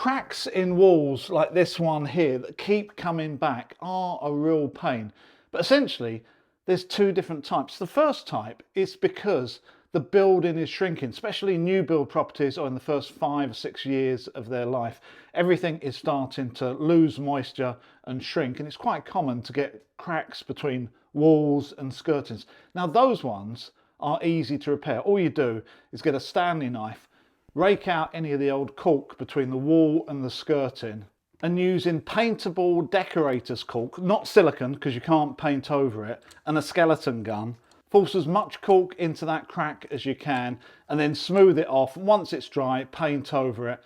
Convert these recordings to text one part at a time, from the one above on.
Cracks in walls like this one here that keep coming back are a real pain. But essentially, there's two different types. The first type is because the building is shrinking, especially new build properties or in the first 5 or 6 years of their life. Everything is starting to lose moisture and shrink, and it's quite common to get cracks between walls and skirtings. Now those ones are easy to repair. All you do is get a Stanley knife, rake out any of the old caulk between the wall and the skirting, and using paintable decorator's caulk, not silicone because you can't paint over it, and a skeleton gun, force as much caulk into that crack as you can and then smooth it off. Once it's dry, paint over it.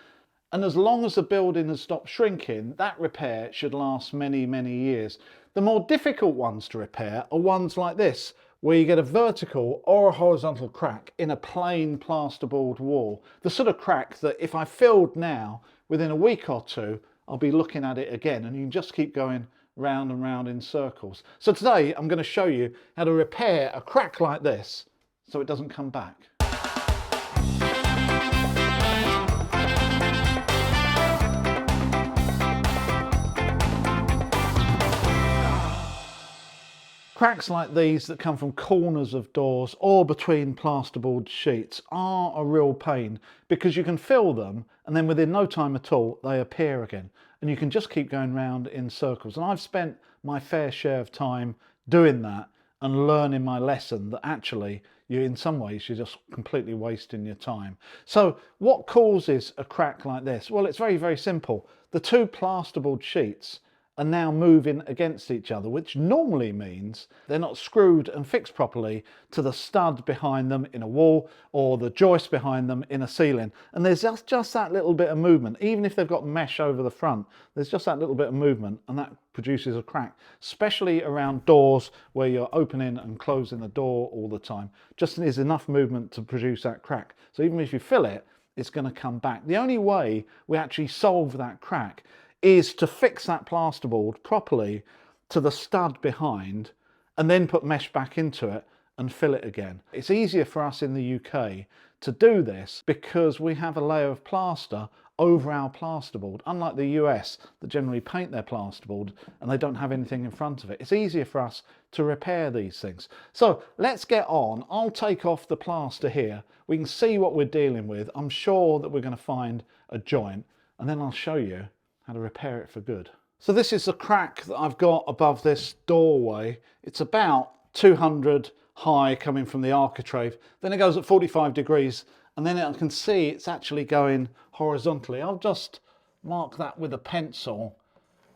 And as long as the building has stopped shrinking, that repair should last many, many years. The more difficult ones to repair are ones like this, where you get a vertical or a horizontal crack in a plain plasterboard wall. The sort of crack that if I filled now, within a week or two, I'll be looking at it again, and you can just keep going round and round in circles. So today I'm going to show you how to repair a crack like this so it doesn't come back. Cracks like these that come from corners of doors or between plasterboard sheets are a real pain because you can fill them and then within no time at all they appear again, and you can just keep going round in circles. And I've spent my fair share of time doing that and learning my lesson that actually in some ways you're just completely wasting your time. So what causes a crack like this? Well, it's very, very simple. The two plasterboard sheets are now moving against each other, which normally means they're not screwed and fixed properly to the stud behind them in a wall or the joist behind them in a ceiling. And there's just that little bit of movement. Even if they've got mesh over the front, there's just that little bit of movement, and that produces a crack, especially around doors where you're opening and closing the door all the time. Just is enough movement to produce that crack. So even if you fill it, it's going to come back. The only way we actually solve that crack is to fix that plasterboard properly to the stud behind and then put mesh back into it and fill it again. It's easier for us in the UK to do this because we have a layer of plaster over our plasterboard, unlike the US that generally paint their plasterboard and they don't have anything in front of it. It's easier for us to repair these things. So let's get on. I'll take off the plaster here. We can see what we're dealing with. I'm sure that we're going to find a joint, and then I'll show you how to repair it for good. So this is the crack that I've got above this doorway. It's about 200 high coming from the architrave. Then it goes at 45 degrees, and then I can see it's actually going horizontally. I'll just mark that with a pencil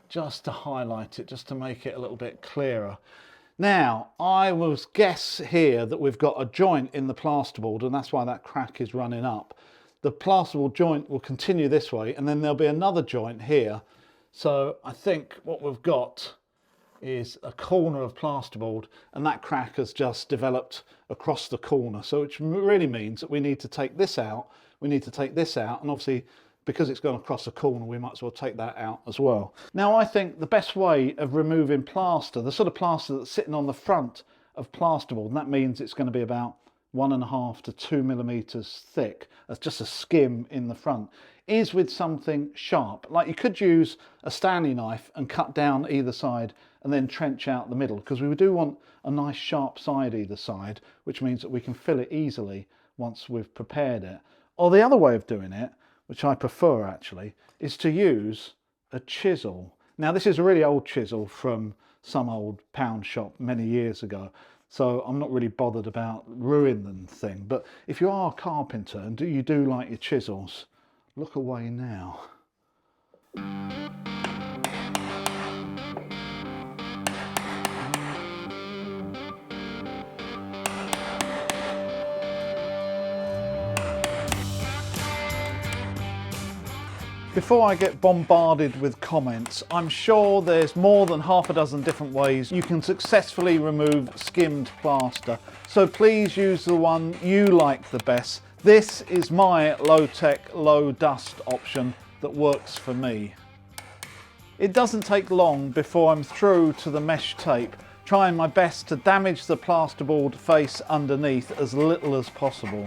just to highlight it, just to make it a little bit clearer. Now, I will guess here that we've got a joint in the plasterboard, and that's why that crack is running up. The plasterboard joint will continue this way, and then there'll be another joint here. So I think what we've got is a corner of plasterboard, and that crack has just developed across the corner. So which really means that we need to take this out, we need to take this out, and obviously because it's gone across the corner, we might as well take that out as well. Now I think the best way of removing plaster, the sort of plaster that's sitting on the front of plasterboard, and that means it's going to be about 1.5 to 2 millimeters thick, that's just a skim in the front, is with something sharp. Like you could use a Stanley knife and cut down either side and then trench out the middle, because we do want a nice sharp side either side, which means that we can fill it easily once we've prepared it. Or the other way of doing it, which I prefer actually, is to use a chisel. Now this is a really old chisel from some old pound shop many years ago, so I'm not really bothered about ruining the thing. But if you are a carpenter and you do like your chisels, look away now. Before I get bombarded with comments, I'm sure there's more than half a dozen different ways you can successfully remove skimmed plaster. So please use the one you like the best. This is my low-tech, low-dust option that works for me. It doesn't take long before I'm through to the mesh tape, trying my best to damage the plasterboard face underneath as little as possible.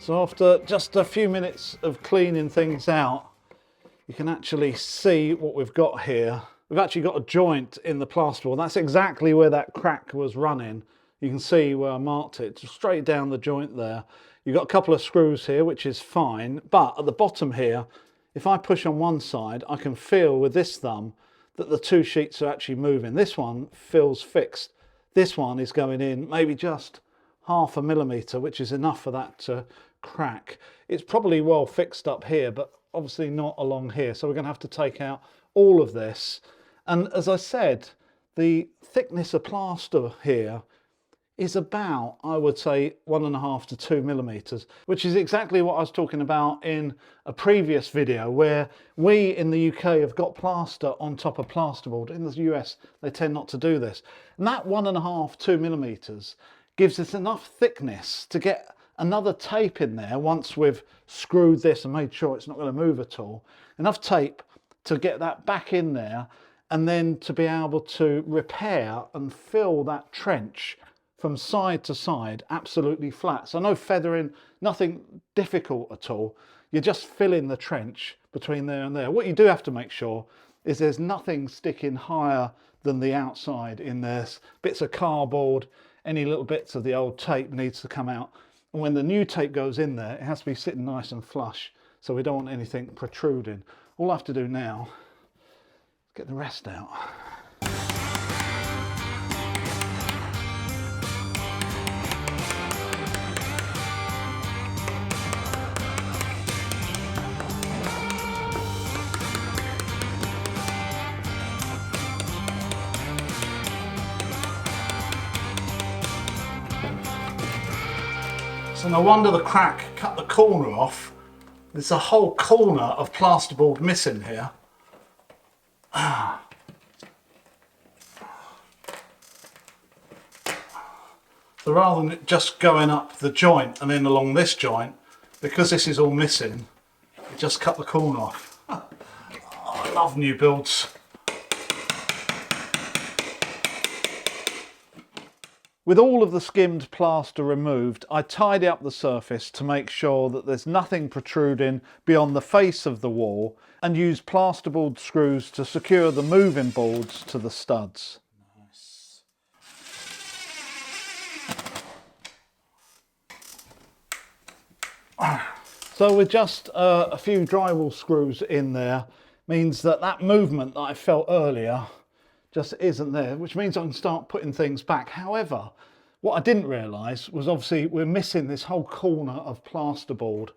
So after just a few minutes of cleaning things out, you can actually see what we've got here. We've actually got a joint in the plasterboard. That's exactly where that crack was running. You can see where I marked it, just straight down the joint there. You've got a couple of screws here, which is fine, but at the bottom here, if I push on one side, I can feel with this thumb that the two sheets are actually moving. This one feels fixed. This one is going in maybe just 0.5 millimetre, which is enough for that to crack. It's probably well fixed up here, but obviously not along here. So we're going to have to take out all of this. And as I said, the thickness of plaster here is about, I would say, 1.5 to 2 millimetres, which is exactly what I was talking about in a previous video, where we in the UK have got plaster on top of plasterboard. In the US, they tend not to do this. And that 1.5, 2 millimetres gives us enough thickness to get another tape in there once we've screwed this and made sure it's not going to move at all. Enough tape to get that back in there, and then to be able to repair and fill that trench from side to side absolutely flat. So no feathering, nothing difficult at all. You're just filling the trench between there and there. What you do have to make sure is there's nothing sticking higher than the outside in there. Bits of cardboard, any little bits of the old tape needs to come out. And when the new tape goes in there, it has to be sitting nice and flush, so we don't want anything protruding. All I have to do now is get the rest out. So no wonder the crack cut the corner off. There's a whole corner of plasterboard missing here. So rather than it just going up the joint and then along this joint, because this is all missing, it just cut the corner off. Oh, I love new builds. With all of the skimmed plaster removed, I tidy up the surface to make sure that there's nothing protruding beyond the face of the wall, and use plasterboard screws to secure the moving boards to the studs. Nice. So with just a few drywall screws in there, means that that movement that I felt earlier just isn't there, which means I can start putting things back. However, what I didn't realise was obviously we're missing this whole corner of plasterboard,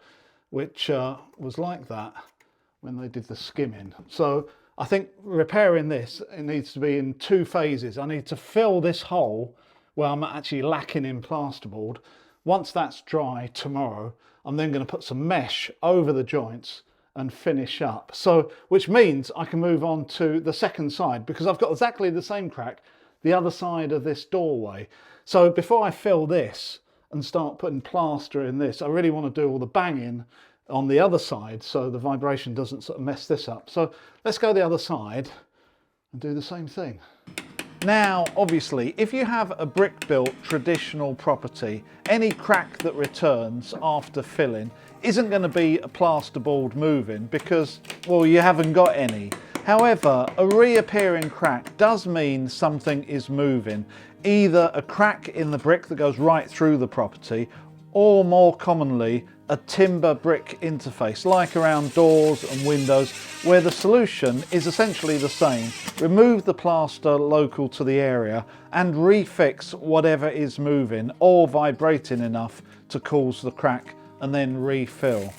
which was like that when they did the skimming. So I think repairing this, it needs to be in 2 phases. I need to fill this hole where I'm actually lacking in plasterboard. Once that's dry tomorrow, I'm then going to put some mesh over the joints and finish up. So, which means I can move on to the second side, because I've got exactly the same crack the other side of this doorway. So before I fill this and start putting plaster in this, I really want to do all the banging on the other side so the vibration doesn't sort of mess this up. So let's go the other side and do the same thing. Now, obviously, if you have a brick-built traditional property, any crack that returns after filling isn't going to be a plasterboard moving because, well, you haven't got any. However, a reappearing crack does mean something is moving, either a crack in the brick that goes right through the property, or more commonly, a timber brick interface, like around doors and windows, where the solution is essentially the same. Remove the plaster local to the area and refix whatever is moving or vibrating enough to cause the crack, and then refill.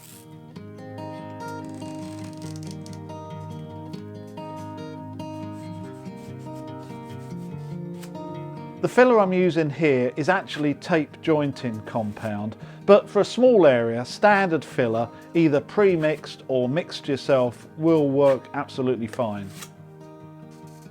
The filler I'm using here is actually tape jointing compound, but for a small area, standard filler, either pre-mixed or mixed yourself, will work absolutely fine.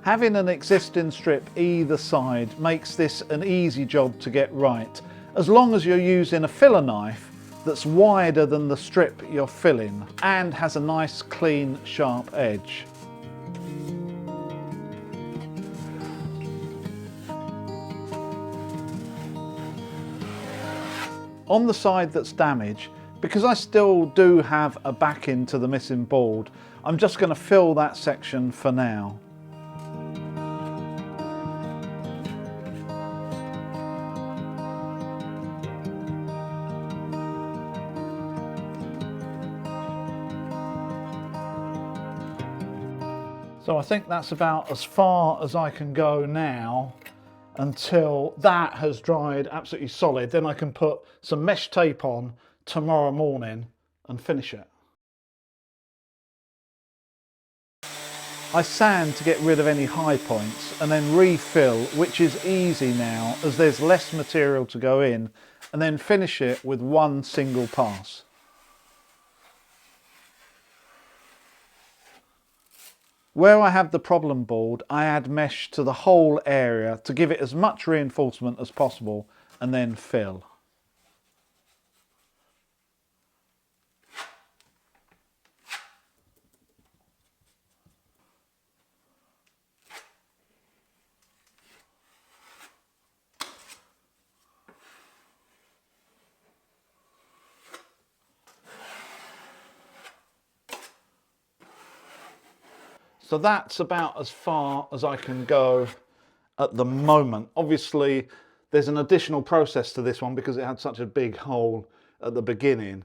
Having an existing strip either side makes this an easy job to get right, as long as you're using a filler knife that's wider than the strip you're filling and has a nice, clean, sharp edge. On the side that's damaged, Because I still do have a backing to the missing board, I'm just going to fill that section for now. So I think that's about as far as I can go now until that has dried absolutely solid. Then I can put some mesh tape on tomorrow morning and finish it. I sand to get rid of any high points and then refill, which is easy now as there's less material to go in, and then finish it with one single pass. Where I have the problem board, I add mesh to the whole area to give it as much reinforcement as possible and then fill. So that's about as far as I can go at the moment. Obviously, there's an additional process to this one because it had such a big hole at the beginning.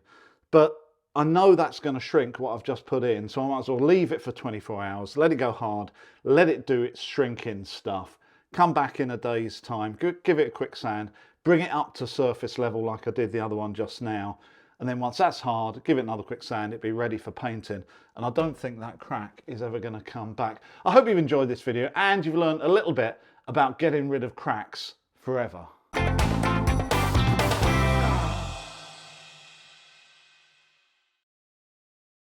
But I know that's going to shrink what I've just put in, so I might as well leave it for 24 hours, let it go hard, let it do its shrinking stuff, come back in a day's time, give it a quick sand, bring it up to surface level like I did the other one just now. And then once that's hard, give it another quick sand, it'd be ready for painting. And I don't think that crack is ever going to come back. I hope you've enjoyed this video and you've learned a little bit about getting rid of cracks forever.